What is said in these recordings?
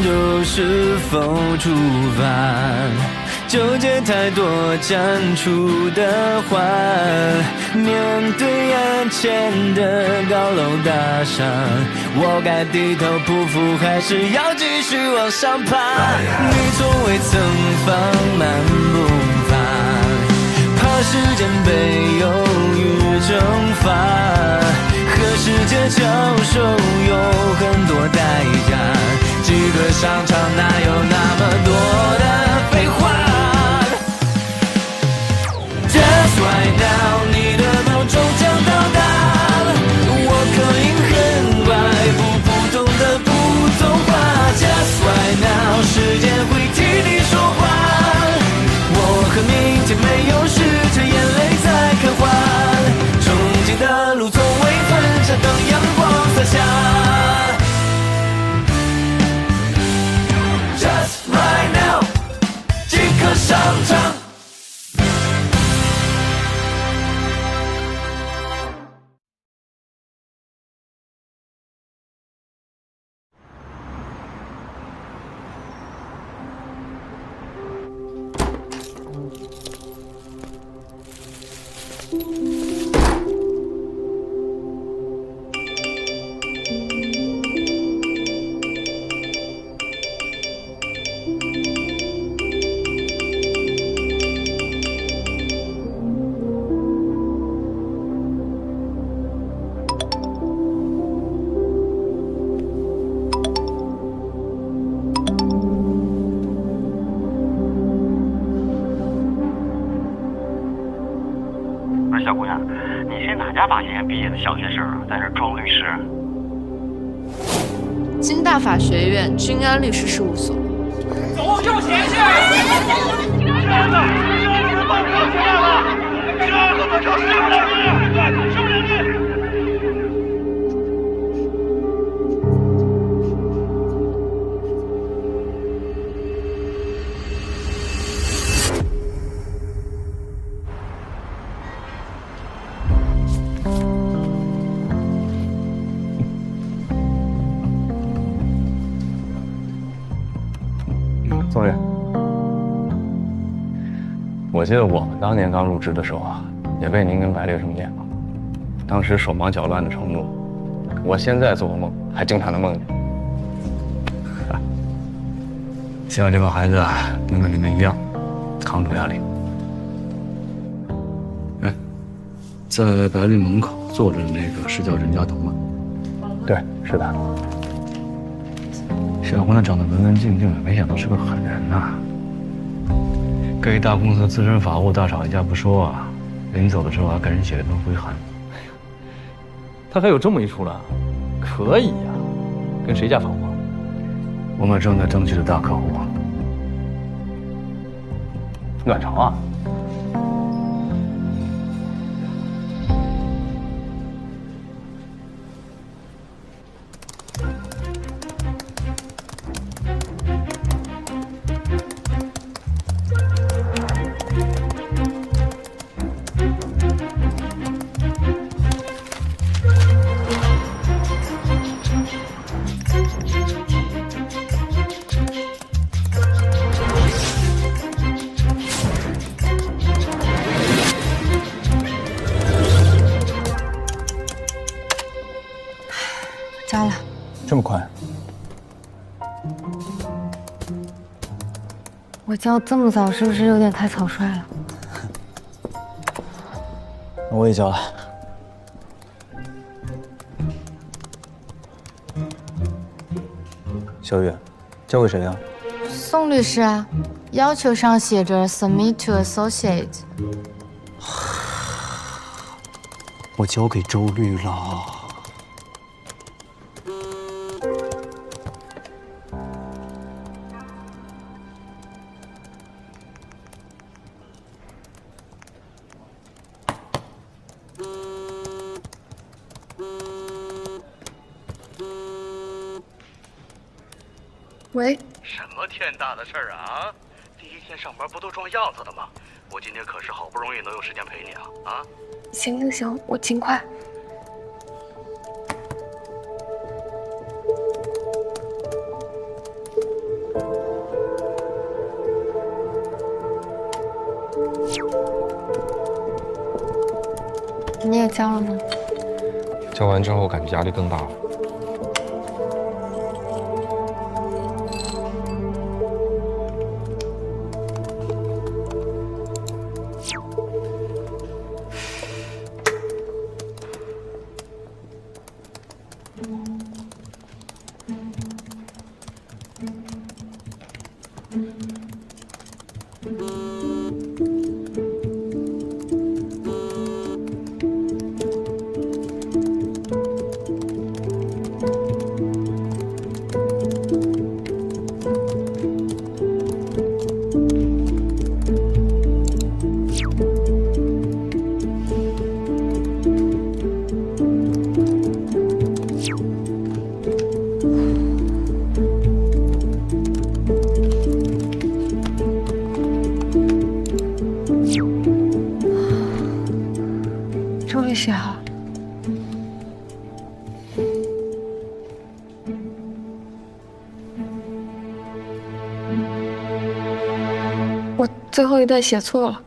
究是否触犯，纠结太多讲出的话，面对眼前的高楼大厦，我该低头匍匐还是要继续往上爬？你从未曾放慢步伐，怕时间被忧郁蒸发，和世界交手有很多代价，几个商场哪有那么多的废话？ Just right now， 你的闹钟将到达，我可以很快不同的普通话。Just right now， 时间会替你说话，我和明天没有时差，眼泪在刻画，憧憬的路从未分岔，等阳光洒下。Just right now， 即刻上场。 小姑娘，你是哪家法学院毕业的小学生啊，在这装律师？京大法学院君安律师事务所。走右前去！这个，这是报告起来了，这个马上15两斤，宋月，我记得我们当年刚入职的时候啊，也被您跟白烈生见过。当时手忙脚乱的程度，我现在做个梦还经常能梦见。希望这帮孩子啊，能跟你们一样，扛住压力。哎，在白律门口坐着的那个是叫任家彤吗？对，是的。 小姑娘长得文文静静的，没想到是个狠人呐！跟一大公司资深法务大吵一架不说啊，临走的时候还给人写了封回函。他还有这么一出了，可以呀、跟谁家法务？我们正在争取的大客户，卵巢啊！交了。这么快？我交这么早，是不是有点太草率了？我也交了。小雨，交给谁呀？宋律师啊，要求上写着 submit to associate。我交给周律了。喂，什么天大的事儿啊！第一天上班不都装样子的吗？我今天可是好不容易能有时间陪你啊！啊！行，我尽快。也交了吗？交完之后感觉压力更大了。终于写好。我最后一段写错了。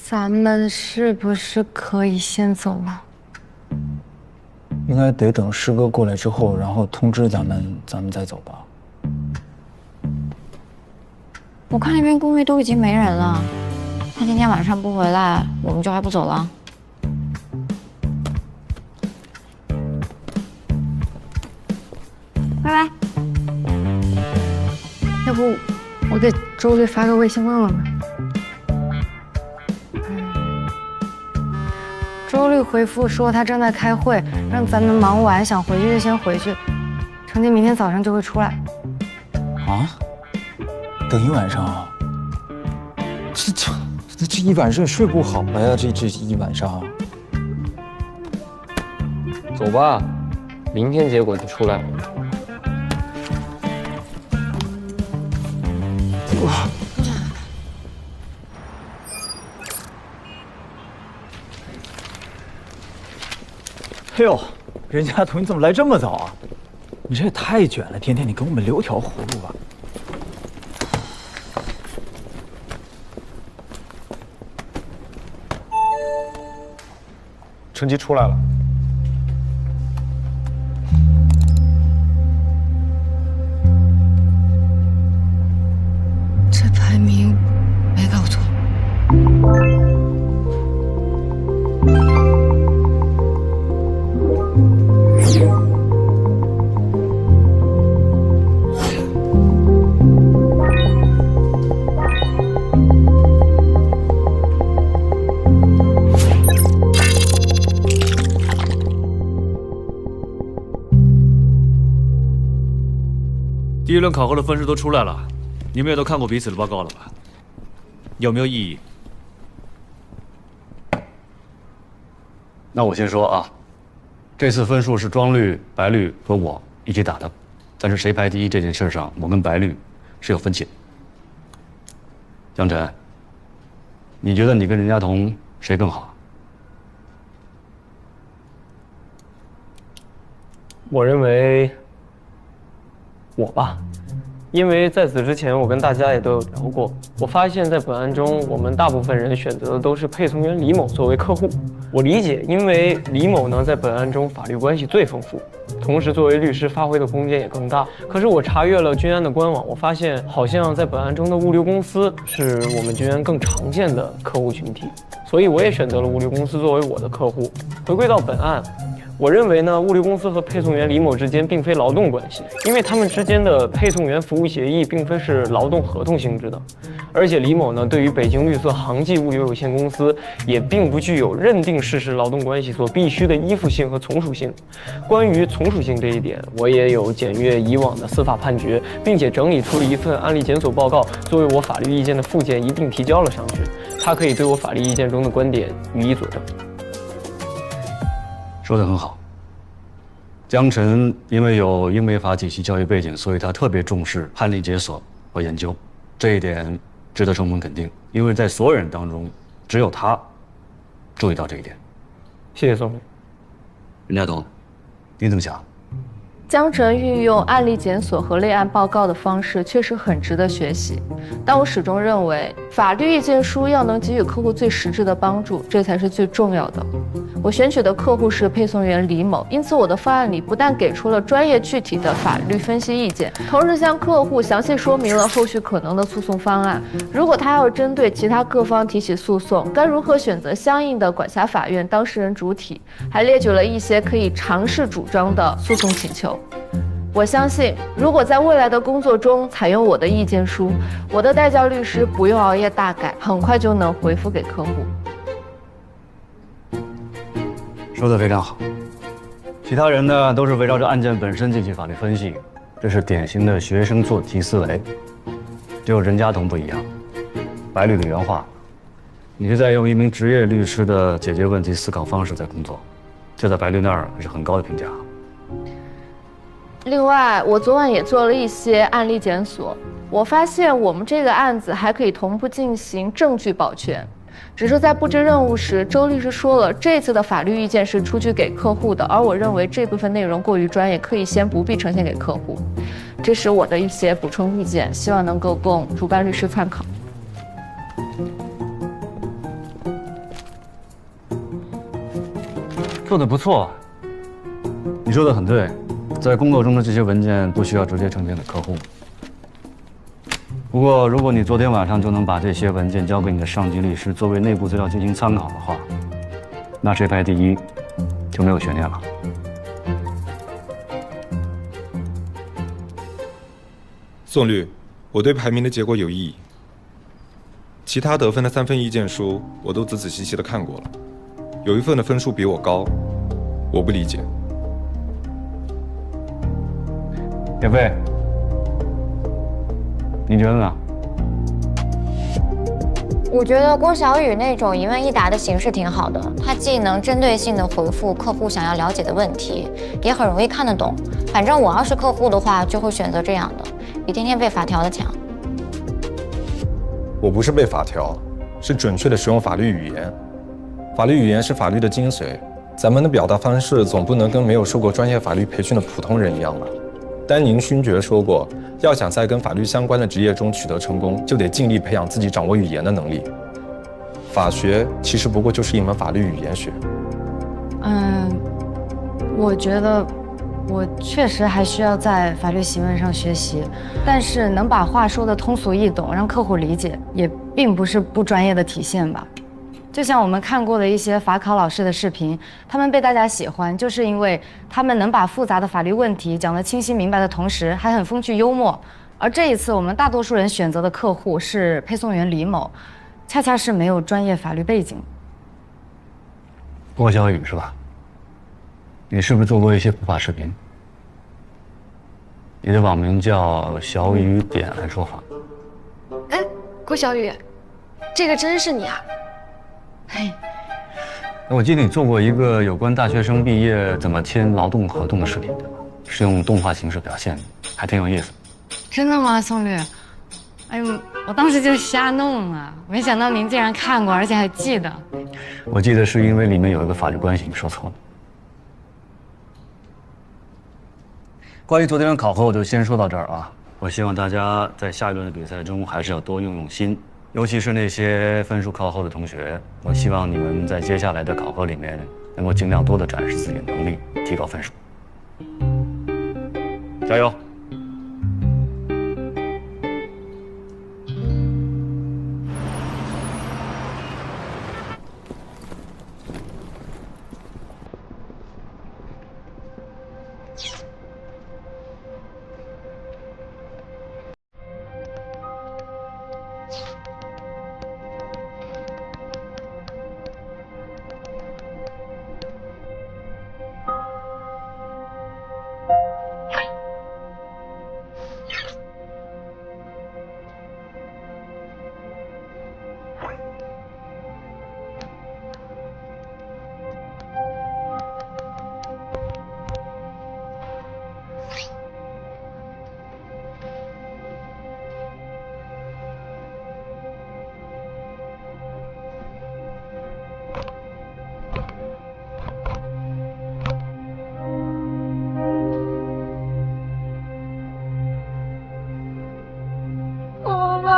咱们是不是可以先走了？应该得等师哥过来之后，然后通知咱们再走吧。我看那边公寓都已经没人了，他今天晚上不回来，我们就还不走了。拜拜。要不我给周律发个微信问问吧。周律回复说他正在开会，让咱们忙完想回去就先回去。程杰明天早上就会出来。啊？等一晚上啊？这一晚上睡不好了呀！这一晚上。走吧，明天结果就出来了。哎呦，人家头你怎么来这么早啊？你这也太卷了，甜甜，你给我们留条活路吧。成绩出来了。这排名没搞错。第一轮考核的分数都出来了，你们也都看过彼此的报告了吧？有没有异议？那我先说啊，这次分数是庄律、白律和我一起打的，但是谁排第一这件事上，我跟白律是有分歧的。江晨，你觉得你跟任家彤谁更好？我认为我吧，因为在此之前我跟大家也都有聊过，我发现在本案中，我们大部分人选择的都是配送员李某作为客户。我理解，因为李某呢在本案中法律关系最丰富，同时作为律师发挥的空间也更大。可是我查阅了君安的官网，我发现好像在本案中的物流公司是我们君安更常见的客户群体，所以我也选择了物流公司作为我的客户。回归到本案，我认为呢，物流公司和配送员李某之间并非劳动关系，因为他们之间的配送员服务协议并非是劳动合同性质的，而且李某呢，对于北京绿色航迹物流有限公司也并不具有认定事实劳动关系所必须的依附性和从属性。关于从属性这一点，我也有检阅以往的司法判决，并且整理出了一份案例检索报告，作为我法律意见的附件一并提交了上去，它可以对我法律意见中的观点予以佐证。说得很好。江晨因为有英美法体系教育背景，所以他特别重视判例解锁和研究，这一点值得充分肯定。因为在所有人当中，只有他注意到这一点。谢谢宋律。任家董，你怎么想？江晨运用案例检索和类案报告的方式确实很值得学习，但我始终认为，法律意见书要能给予客户最实质的帮助，这才是最重要的。我选取的客户是配送员李某，因此我的方案里不但给出了专业具体的法律分析意见，同时向客户详细说明了后续可能的诉讼方案。如果他要针对其他各方提起诉讼，该如何选择相应的管辖法院当事人主体，还列举了一些可以尝试主张的诉讼请求。我相信，如果在未来的工作中采用我的意见书，我的代教律师不用熬夜大改，很快就能回复给客户。说得非常好。其他人呢，都是围绕着案件本身进行法律分析，这是典型的学生做题思维。只有任家彤不一样，白律的原话，你是在用一名职业律师的解决问题思考方式在工作，这在白律那儿可是很高的评价。另外，我昨晚也做了一些案例检索，我发现我们这个案子还可以同步进行证据保全。只是在布置任务时，周律师说了，这次的法律意见是出具给客户的，而我认为这部分内容过于专业，可以先不必呈现给客户。这是我的一些补充意见，希望能够供主办律师参考。做得不错，你说的很对，在工作中的这些文件不需要直接呈现给客户。不过，如果你昨天晚上就能把这些文件交给你的上级律师作为内部资料进行参考的话，那谁排第一就没有悬念了。宋律，我对排名的结果有异议。其他得分的3份意见书我都仔仔细细的看过了，有一份的分数比我高，我不理解。叶飞，你觉得呢？我觉得郭小雨那种一问一答的形式挺好的，它既能针对性的回复客户想要了解的问题，也很容易看得懂。反正我要是客户的话，就会选择这样的，比天天背法条的强。我不是背法条，是准确的使用法律语言。法律语言是法律的精髓，咱们的表达方式总不能跟没有受过专业法律培训的普通人一样吧？丹宁勋爵说过，要想在跟法律相关的职业中取得成功，就得尽力培养自己掌握语言的能力。法学其实不过就是一门法律语言学。我觉得我确实还需要在法律习文上学习，但是能把话说得通俗易懂，让客户理解，也并不是不专业的体现吧。就像我们看过的一些法考老师的视频，他们被大家喜欢，就是因为他们能把复杂的法律问题讲得清晰明白的同时，还很风趣幽默。而这一次，我们大多数人选择的客户是配送员李某，恰恰是没有专业法律背景。郭小雨是吧？你是不是做过一些普法视频？你的网名叫小雨点来说法。哎，郭小雨，这个真是你啊？我记得你做过一个有关大学生毕业怎么签劳动合同的视频，对吧？是用动画形式表现的，还挺有意思。真的吗，宋律？哎呦，我当时就瞎弄了，没想到您竟然看过，而且还记得。我记得是因为里面有一个法律关系，你说错了。关于昨天的考核，我就先说到这儿啊。我希望大家在下一轮的比赛中还是要多用心。尤其是那些分数靠后的同学，我希望你们在接下来的考核里面能够尽量多的展示自己的能力，提高分数。加油！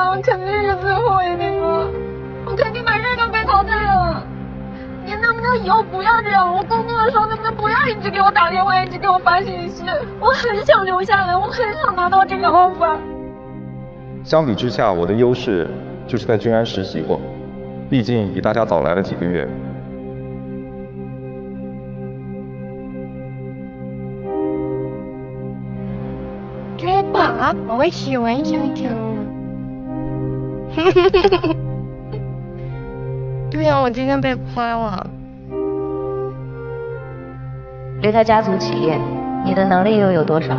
我肯定是最后一名了，我肯定马上就被淘汰了。你能不能以后不要这样？我工作的时候能不能不要一直给我打电话，一直给我发信息？我很想留下来，我很想拿到这个 offer。相比之下，我的优势就是在君安实习过，毕竟比大家早来了几个月。对吧？我喜欢小乔。对呀，我今天被夸了。离开家族企业，你的能力又有多少？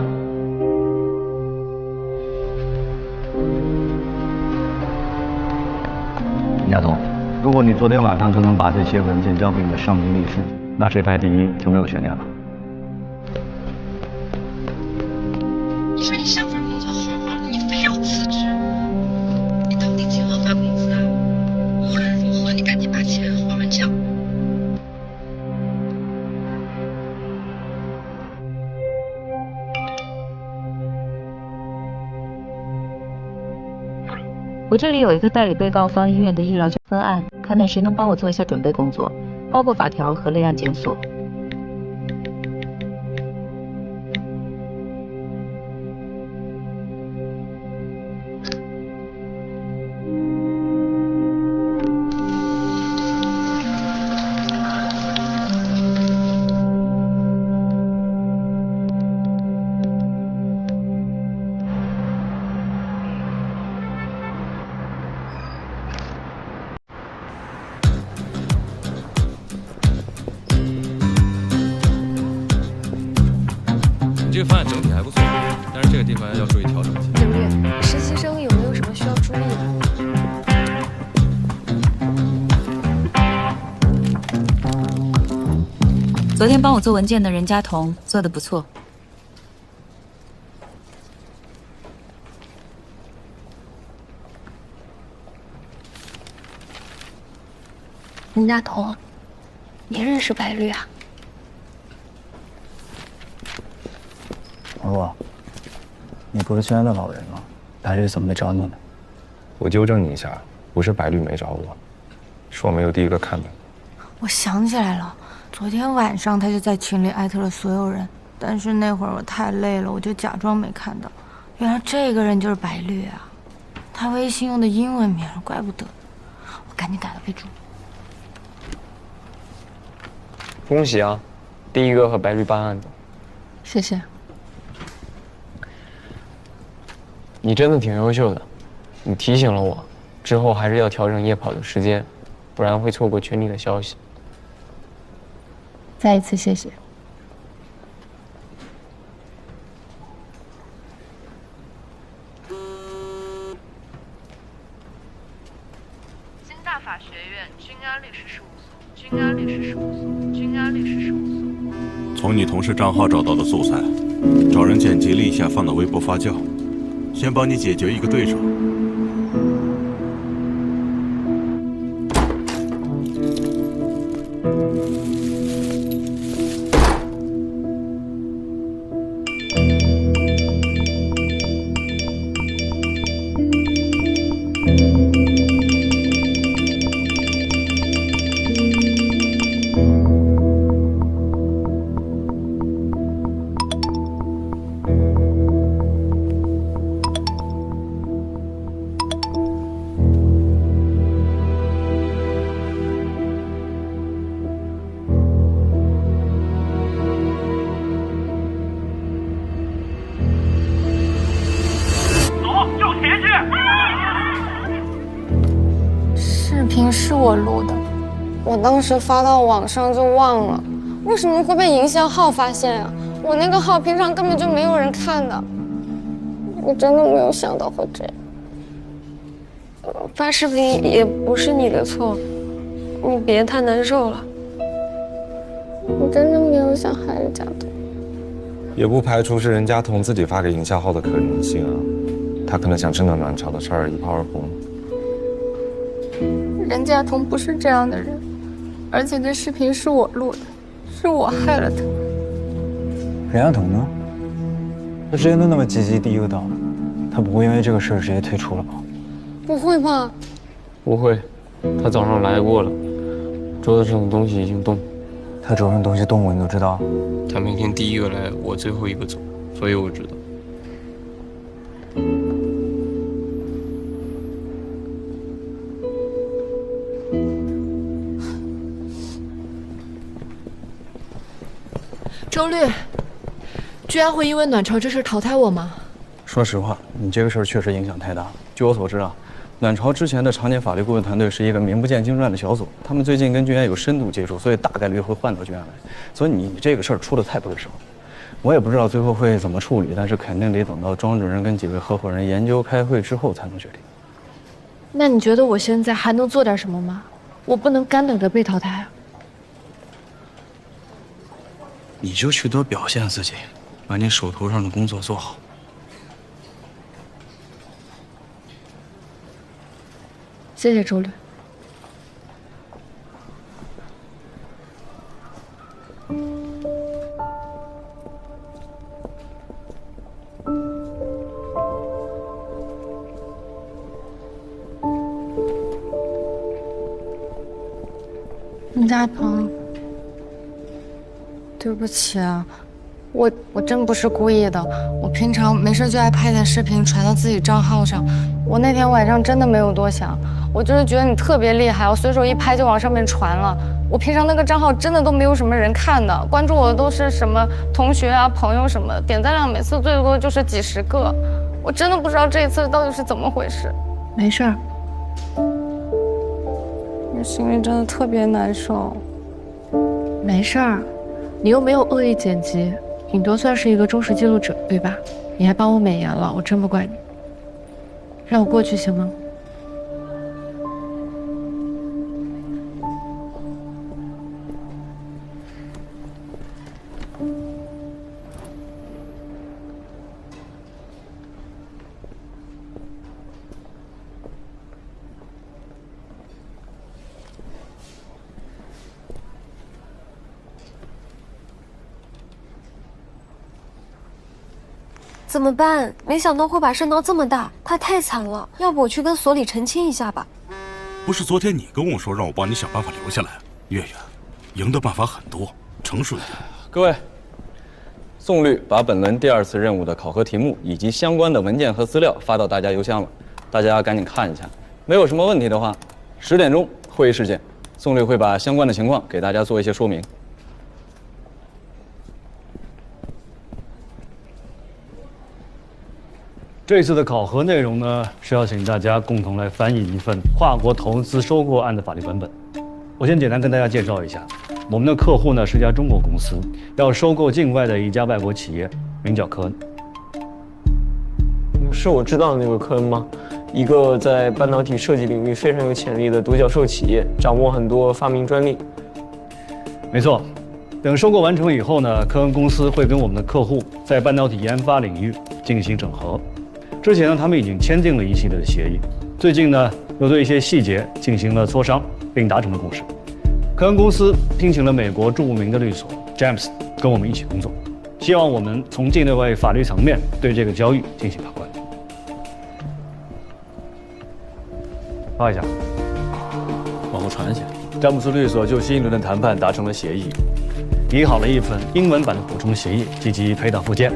林佳彤，如果你昨天晚上就能把这些文件交给你的上级律师，那谁排第一就没有悬念了。你说你上份工作好好的，你非要辞职，你到底几号发工资啊？无论如何，你赶紧把钱还完账。我这里有一个代理被告方医院的医疗分案，看看谁能帮我做一下准备工作，包括法条和类案检索。这个方案整体还不错，但是这个地方要注意调整一下。刘律，实习生有没有什么需要注意的？昨天帮我做文件的任佳彤做得不错。任佳彤，你认识白绿啊？老陆，你不是圈的老人吗？白绿怎么没找你呢？我纠正你一下，不是白绿没找我，是我没有第一个看到。我想起来了，昨天晚上他就在群里艾特了所有人，但是那会儿我太累了，我就假装没看到。原来这个人就是白绿啊，他微信用的英文名，怪不得。我赶紧改了备注。恭喜啊，第一个和白绿办案的。谢谢。你真的挺优秀的，你提醒了我，之后还是要调整夜跑的时间，不然会错过群里的消息。再一次谢谢。京大法学院君安律师事务所，君安律师事务所，君安律师事务所。从你同事账号找到的素材，找人剪辑了一下，放到微博发酵。先帮你解决一个对手。我录的，我当时发到网上就忘了，为什么会被营销号发现啊？我那个号平常根本就没有人看的，我真的没有想到会这样。发视频也不是你的错，你别太难受了。我真的没有想害人家的。也不排除是任家彤自己发给营销号的可能性啊。他可能想趁着卵巢的事儿一炮而红。任家彤不是这样的人，而且这视频是我录的，是我害了他。任家彤呢？他之前都那么积极第一个到的，他不会因为这个事儿直接退出了吧？不会吧？不会，他早上来过了，桌子上的东西已经动。他桌上东西动过，你都知道？他明天第一个来，我最后一个走，所以我知道。周律，居然会因为卵巢这事淘汰我吗？说实话，你这个事儿确实影响太大了。据我所知啊，卵巢之前的常年法律顾问团队是一个名不见经传的小组，他们最近跟君安有深度接触，所以大概率会换到君安来。所以你这个事儿出的太不是时候，我也不知道最后会怎么处理，但是肯定得等到庄主任跟几位合伙人研究开会之后才能决定。那你觉得我现在还能做点什么吗？我不能干等着被淘汰啊！你就去多表现自己，把你手头上的工作做好。谢谢周律。任家彤，对不起啊，我真不是故意的。我平常没事就爱拍点视频传到自己账号上。我那天晚上真的没有多想，我就是觉得你特别厉害，我随手一拍就往上面传了。我平常那个账号真的都没有什么人看的，关注我的都是什么同学啊、朋友什么的，点赞量每次最多就是几十个。我真的不知道这一次到底是怎么回事。没事儿，我心里真的特别难受。没事儿，你又没有恶意剪辑，顶多算是一个忠实记录者，对吧？你还帮我美颜了，我真不怪你。让我过去行吗？怎么办？没想到会把事闹这么大，他太惨了。要不我去跟所里澄清一下吧。不是昨天你跟我说让我帮你想办法留下来，月月，赢的办法很多，成熟一点。各位，宋律把本轮第2次任务的考核题目以及相关的文件和资料发到大家邮箱了，大家赶紧看一下。没有什么问题的话，10点钟会议室见。宋律会把相关的情况给大家做一些说明。这次的考核内容呢，是要请大家共同来翻译一份跨国投资收购案的法律文本。我先简单跟大家介绍一下，我们的客户呢是一家中国公司，要收购境外的一家外国企业，名叫科恩。是我知道的那个科恩吗？一个在半导体设计领域非常有潜力的独角兽企业，掌握很多发明专利。没错。等收购完成以后呢，科恩公司会跟我们的客户在半导体研发领域进行整合。之前呢，他们已经签订了一系列的协议，最近呢，又对一些细节进行了磋商，并达成了共识。科恩公司聘请了美国著名的律所 James 跟我们一起工作，希望我们从境内外法律层面对这个交易进行把关。发一下，往后传一下。詹姆斯律所就新一轮的谈判达成了协议，拟好了一份英文版的补充协议及其配套附件。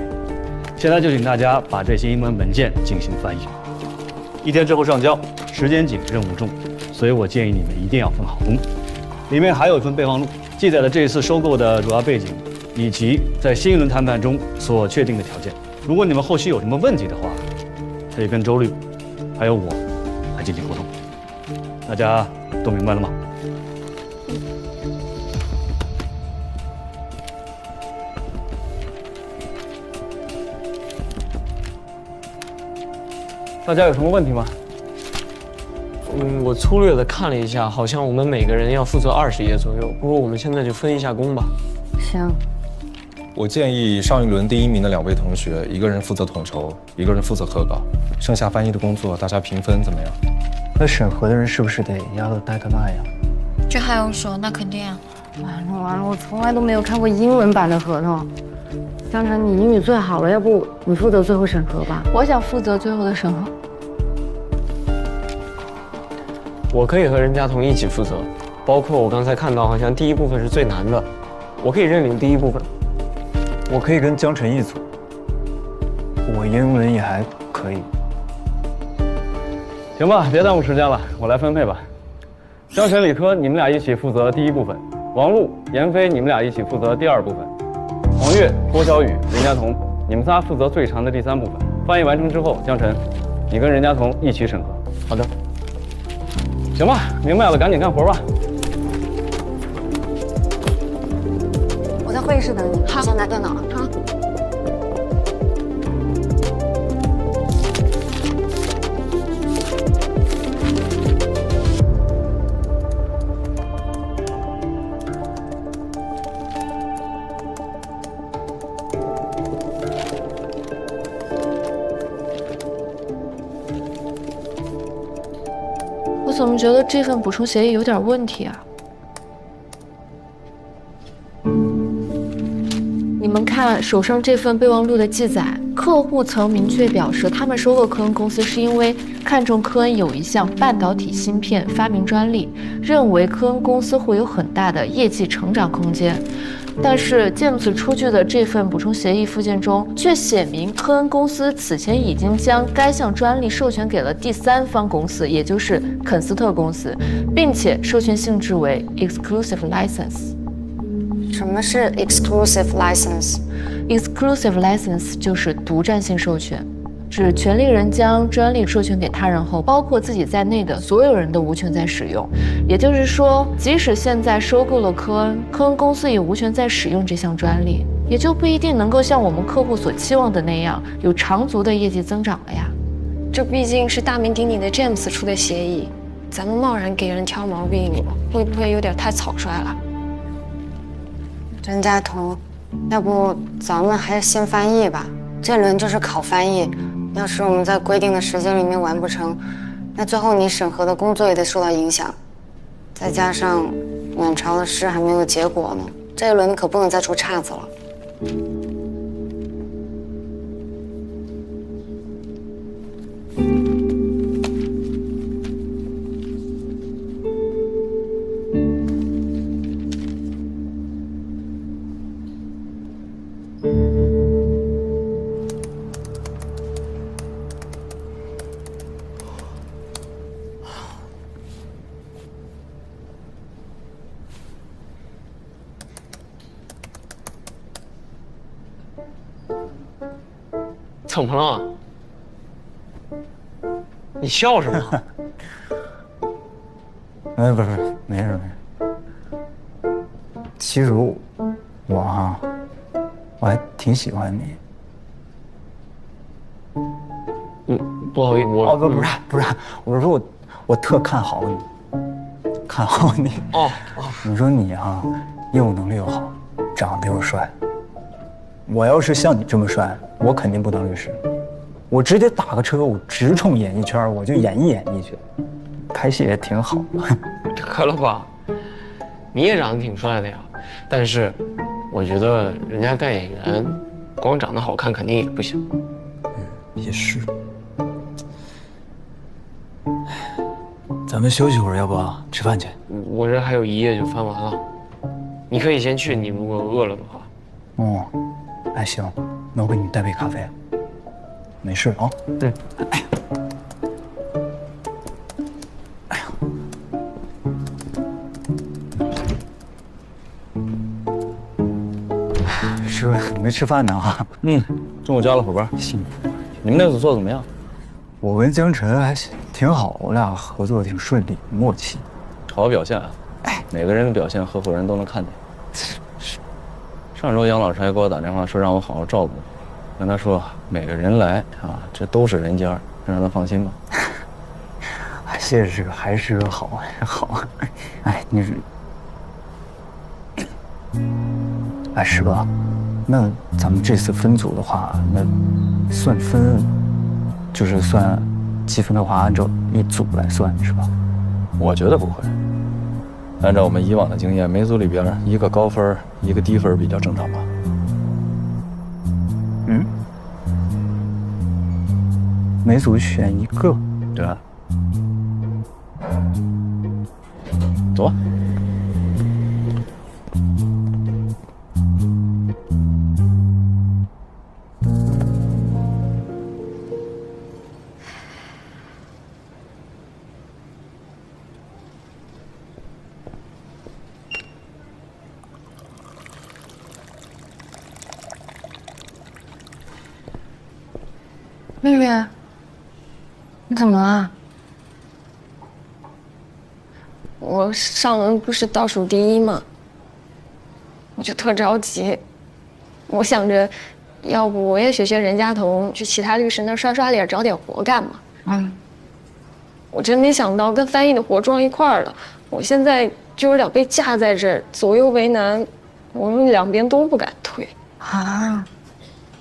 现在就请大家把这些英文文件进行翻译，1天之后上交，时间紧，任务重，所以我建议你们一定要分好工。里面还有一份备忘录，记载了这次收购的主要背景，以及在新一轮谈判中所确定的条件。如果你们后续有什么问题的话，可以跟周律，还有我来进行沟通。大家都明白了吗？大家有什么问题吗？我粗略的看了一下，好像我们每个人要负责20页左右，不如我们现在就分一下工吧。行。我建议上一轮第1名的2位同学，一个人负责统筹，一个人负责核稿，剩下翻译的工作大家平分，怎么样？那审核的人是不是得压到 deadline 呀？这还用说？那肯定啊。完了，我从来都没有看过英文版的合同。江晨，你英语最好了，要不你负责最后审核吧？我想负责最后的审核。我可以和任家彤一起负责，包括我刚才看到，好像第1部分是最难的，我可以认领第1部分。我可以跟江晨一组，我英文也还可以。行吧，别耽误时间了，我来分配吧。江晨、李科，你们俩一起负责第1部分；王璐、闫飞，你们俩一起负责第2部分；黄月、郭小雨、任家彤，你们仨负责最长的第3部分。翻译完成之后，江晨，你跟任家彤一起审核。好的。行吧，明白了，赶紧干活吧。我在会议室等你，我先拿电脑。好。我怎么觉得这份补充协议有点问题啊？你们看手上这份备忘录的记载，客户曾明确表示，他们收购科恩公司是因为看中科恩有一项半导体芯片发明专利，认为科恩公司会有很大的业绩成长空间。但是James出具的这份补充协议附件中，却写明科恩公司此前已经将该项专利授权给了第3方公司，也就是肯斯特公司，并且授权性质为 exclusive license。什么是 exclusive license？exclusive license 就是独占性授权，指权利人将专利授权给他人后，包括自己在内的所有人都无权再使用。也就是说，即使现在收购了科恩公司也无权再使用这项专利，也就不一定能够像我们客户所期望的那样有长足的业绩增长了呀。这毕竟是大名鼎鼎的 James 出的协议，咱们贸然给人挑毛病，会不会有点太草率了？任家彤，要不咱们还是先翻译吧，这轮就是考翻译。要是我们在规定的时间里面完不成，那最后你审核的工作也得受到影响。再加上满朝的事还没有结果呢，这一轮可不能再出岔子了。怎么了？你笑什么？不是，没事。其实我还挺喜欢你。不好意思，不是，我是说我特看好你。你说你业务能力又好，长得又帅。我要是像你这么帅，我肯定不当律师，我直接打个车，我直冲演艺圈，我就演艺去，拍戏也挺好。可了吧，你也长得挺帅的呀，但是我觉得人家干演员，光长得好看肯定也不行。也是。咱们休息会儿，要不吃饭去？我这还有1页就翻完了，你可以先去，你如果饿了的话。哎，行，那我给你带杯咖啡。没事啊。对。哎呀，师傅没吃饭呢啊？中午加了会儿班。行。你们那组做的怎么样？我跟江晨还挺好，我俩合作挺顺利，默契。好好表现啊！每个人的表现，合伙人都能看见。上周杨老师还给我打电话说让我好好照顾，跟他说每个人来啊，这都是人家，让他放心吧。谢师哥，还是个好好。哎，你是，哎，师哥，那咱们这次分组的话，那算分，就是算积分的话，按照一组来算是吧？我觉得不会。按照我们以往的经验，每组里边一个高分，一个低分比较正常吧？嗯，每组选一个，对啊。走吧。绿绿，你怎么了？我上轮不是倒数第一吗？我就特着急，我想着，要不我也学任家彤，去其他律师那刷刷脸，找点活干嘛。嗯。我真没想到跟翻译的活撞一块儿了，我现在就有点被架在这儿，左右为难，我们两边都不敢退。啊！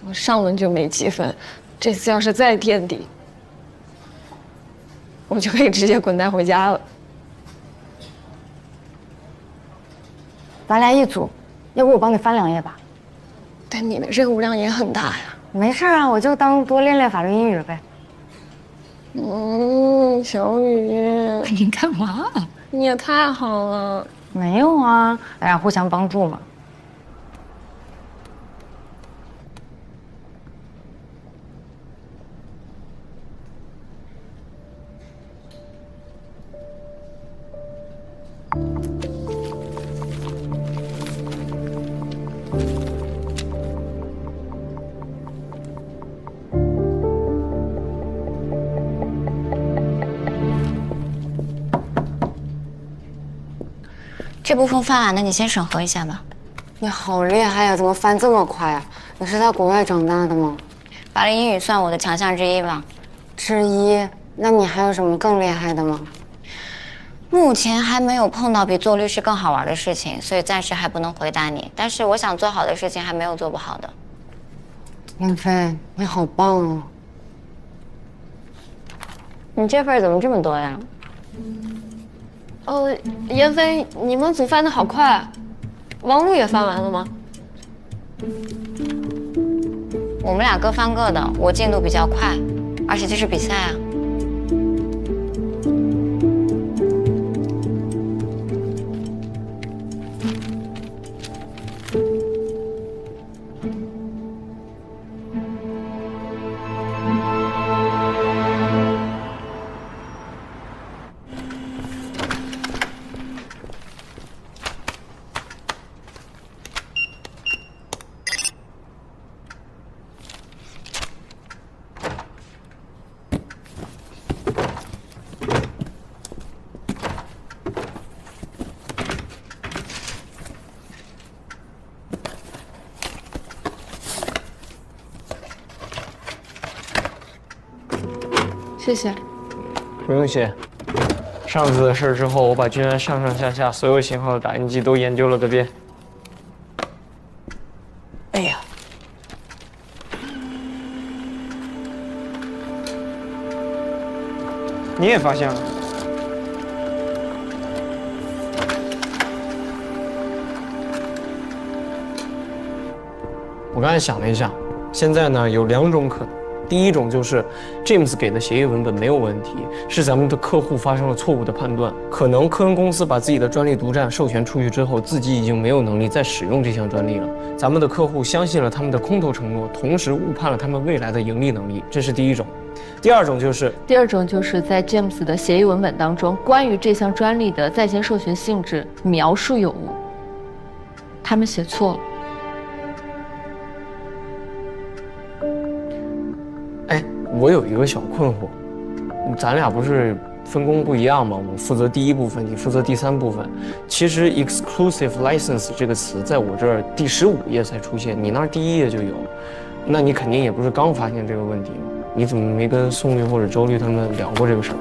我上轮就没积分，这次要是再垫底，我就可以直接滚蛋回家了。咱俩一组，要不我帮你翻2页吧？但你的任务量也很大呀。没事啊，我就当多练练法律英语呗。小雨，你干嘛？你也太好了。没有啊，咱俩互相帮助嘛。这部分翻完了，你先审核一下吧。你好厉害呀，怎么翻这么快呀？你是在国外长大的吗？法律英语算我的强项之一吧。之一？那你还有什么更厉害的吗？目前还没有碰到比做律师更好玩的事情，所以暂时还不能回答你。但是我想做好的事情还没有做不好的。燕飞，你好棒哦！你这份怎么这么多呀？燕飞，你们组翻的好快，王璐也翻完了吗？我们俩各翻各的，我进度比较快，而且这是比赛啊。谢谢。不用谢。上次的事之后，我把君安上上下下所有型号的打印机都研究了个遍。哎呀，你也发现了？我刚才想了一下，现在呢有2种可能。第一种就是 James 给的协议文本没有问题，是咱们的客户发生了错误的判断。可能科恩公司把自己的专利独占授权出去之后，自己已经没有能力再使用这项专利了。咱们的客户相信了他们的空头承诺，同时误判了他们未来的盈利能力，这是第一种。第二种就是在 James 的协议文本当中，关于这项专利的在线授权性质描述有误，他们写错了。哎，我有一个小困惑，咱俩不是分工不一样嘛，我负责第一部分，你负责第3部分。其实 exclusive license 这个词在我这儿第15页才出现，你那儿第1页就有，那你肯定也不是刚发现这个问题嘛？你怎么没跟宋律或者周律他们聊过这个事儿？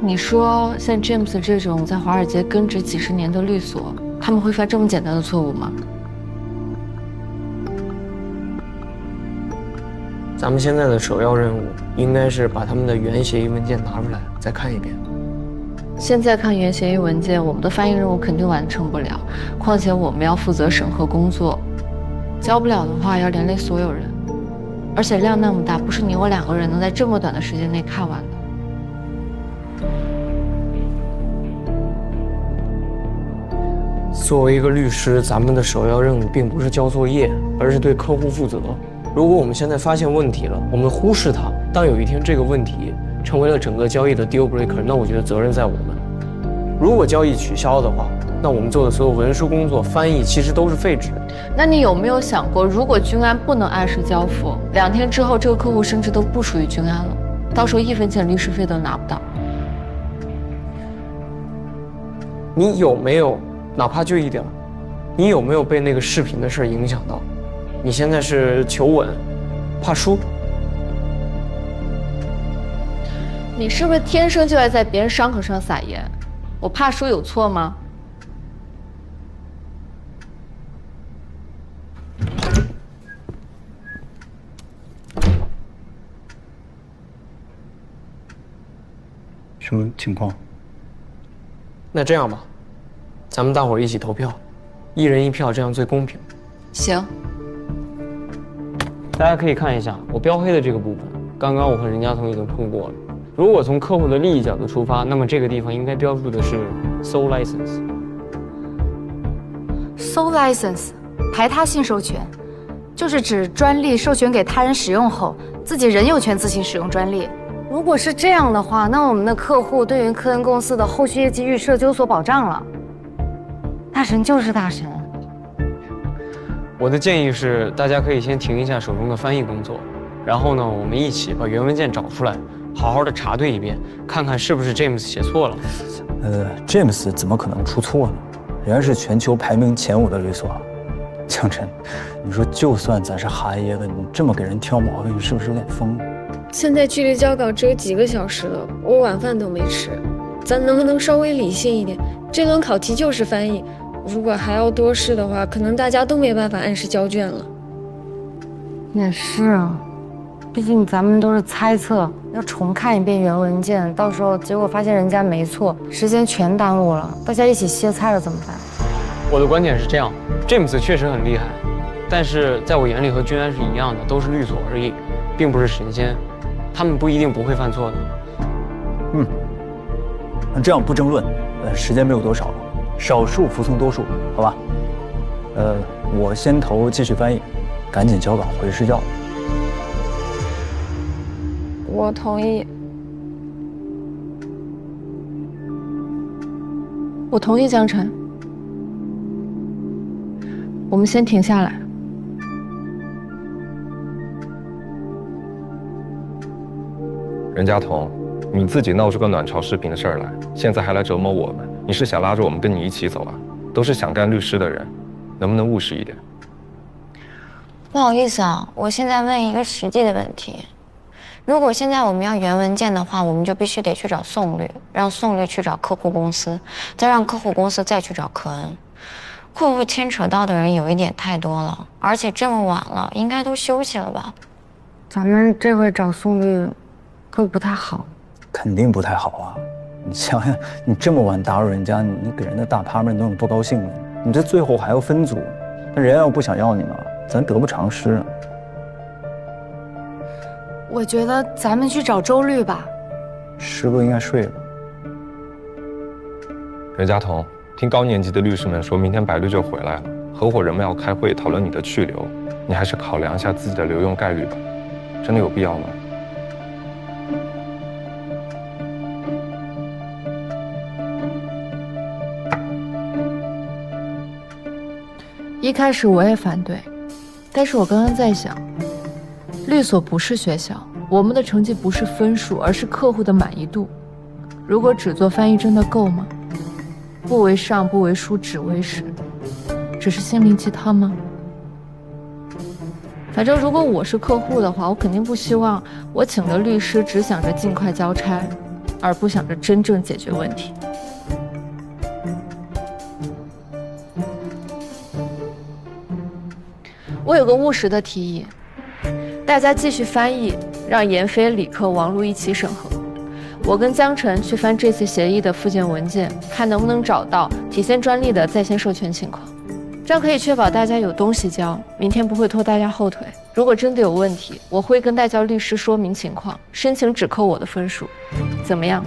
你说像 James 这种在华尔街根植几十年的律所，他们会犯这么简单的错误吗？咱们现在的首要任务应该是把他们的原协议文件拿出来再看一遍。现在看原协议文件，我们的翻译任务肯定完成不了，况且我们要负责审核工作，交不了的话要连累所有人，而且量那么大，不是你我2个人能在这么短的时间内看完的。作为一个律师，咱们的首要任务并不是交作业，而是对客户负责。如果我们现在发现问题了，我们忽视它，当有一天这个问题成为了整个交易的 deal breaker， 那我觉得责任在我们。如果交易取消的话，那我们做的所有文书工作、翻译其实都是废纸。那你有没有想过，如果君安不能按时交付，2天之后这个客户甚至都不属于君安了，到时候1分钱律师费都拿不到。你有没有，哪怕就一点，你有没有被那个视频的事影响到？你现在是求稳，怕输。你是不是天生就爱在别人伤口上撒盐？我怕输有错吗？什么情况？那这样吧，咱们大伙儿一起投票，1人1票，这样最公平。行。大家可以看一下我标黑的这个部分，刚刚我和任家彤已经碰过了。如果从客户的利益角度出发，那么这个地方应该标注的是 sole license。sole license 排他性授权，就是指专利授权给他人使用后，自己仍有权自行使用专利。如果是这样的话，那我们的客户对于科恩公司的后续业绩预设就有所保障了。大神就是大神。我的建议是，大家可以先停一下手中的翻译工作，然后呢，我们一起把原文件找出来，好好的查对一遍，看看是不是 James 写错了。James 怎么可能出错呢？人家是全球排名前5的律所。江晨，你说就算咱是哈耶的，你这么给人挑毛病，是不是有点疯？现在距离交稿只有几个小时了，我晚饭都没吃，咱能不能稍微理性一点？这轮考题就是翻译。如果还要多试的话，可能大家都没办法按时交卷了。也是啊，毕竟咱们都是猜测，要重看一遍原文件，到时候结果发现人家没错，时间全耽误了，大家一起歇菜了怎么办？我的观点是这样 ，James 确实很厉害，但是在我眼里和君安是一样的，都是律所而已，并不是神仙，他们不一定不会犯错的。那这样不争论，时间没有多少了。少数服从多数，好吧？我先投继续翻译，赶紧交稿回去睡觉。我同意。我同意江晨。我们先停下来。任家彤，你自己闹出个卵巢视频的事儿来，现在还来折磨我们。你是想拉着我们跟你一起走啊？都是想干律师的人，能不能务实一点？不好意思啊，我现在问一个实际的问题：如果现在我们要原文件的话，我们就必须得去找宋律，让宋律去找客户公司，再让客户公司再去找科恩。会不会牵扯到的人有一点太多了？而且这么晚了，应该都休息了吧？咱们这回找宋律，会不太好。肯定不太好啊！你想想，你这么晚打扰人家，你给人的大 partner 都很不高兴了。你这最后还要分组，那人家要不想要你呢，咱得不偿失啊。我觉得咱们去找周律吧。师傅应该睡了。任家彤，听高年级的律师们说，明天白律就回来了，合伙人们要开会讨论你的去留，你还是考量一下自己的留用概率吧。真的有必要吗？一开始我也反对，但是我刚刚在想，律所不是学校，我们的成绩不是分数，而是客户的满意度。如果只做翻译真的够吗？不为上，不为书，只为实，只是心灵鸡汤吗？反正如果我是客户的话，我肯定不希望我请的律师只想着尽快交差，而不想着真正解决问题。我有个务实的提议，大家继续翻译，让闫飞、李克、王璐一起审核。我跟江晨去翻这次协议的附件文件，看能不能找到体现专利的在线授权情况。这样可以确保大家有东西交，明天不会拖大家后腿。如果真的有问题，我会跟代教律师说明情况，申请只扣我的分数，怎么样？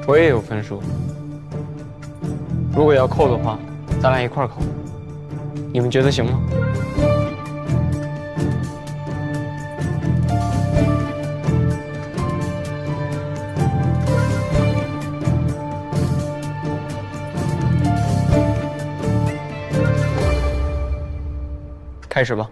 我也有分数，如果要扣的话，咱俩一块儿扣，你们觉得行吗？开始吧。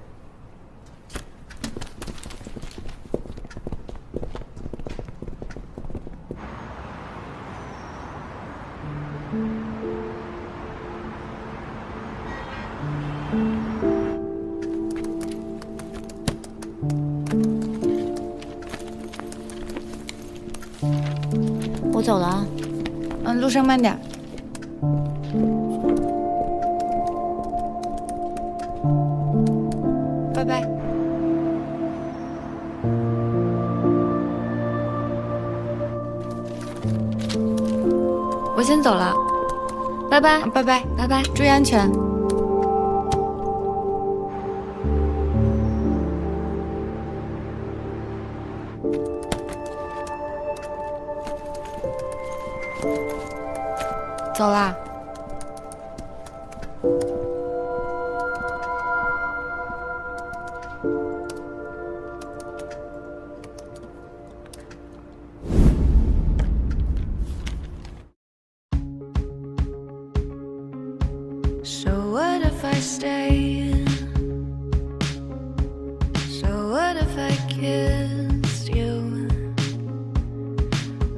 我走了啊。路上慢点。拜拜。我先走了，拜拜，拜拜，拜拜，注意安全。走啦。So what if I stay? So what if I kissed you?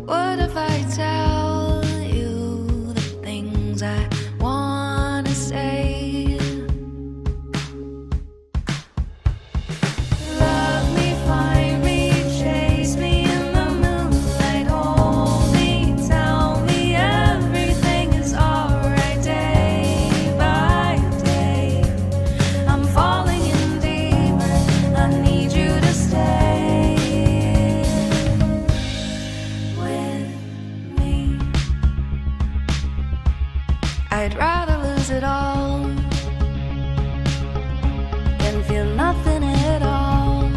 What if I tell you the things I wanna say? Love me, find me, chase me in the moonlight, hold me, tell me everything is alright day by day. I'm falling in deeper, I need you to stay with me. I'd rather lose it all than feel nothing at all.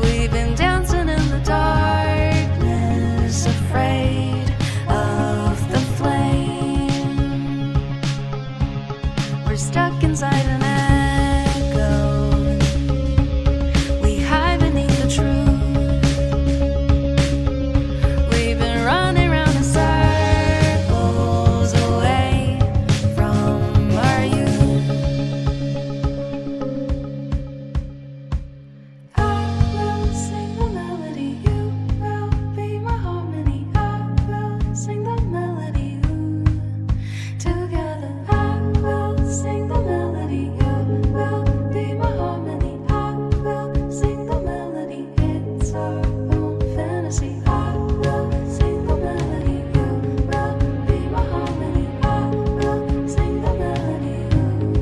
We've been dancing in the darkness, afraid of the flame. We're stuck inside an echo, we hide beneath the truth. We've been running round in circles away from our youth. I will sing the melody, you will be my harmony. I will sing the melody, ooh. Together I will sing the melody, you will be my harmony. I will sing the melody, it's our own fantasy. I will sing the melody, you will be my harmony. I will sing the melody, ooh.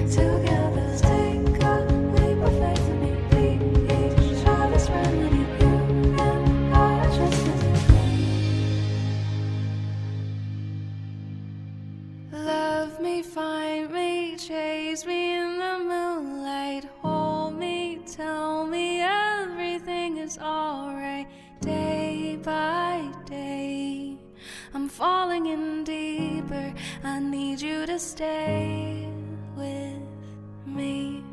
Together take a leap of faith in me, we each try this remedy. You and I are just as love me, find me, chase me in the moonlight, hold me, tell me everything is alright day by day. I'm falling in deeper, I need you to stay with me.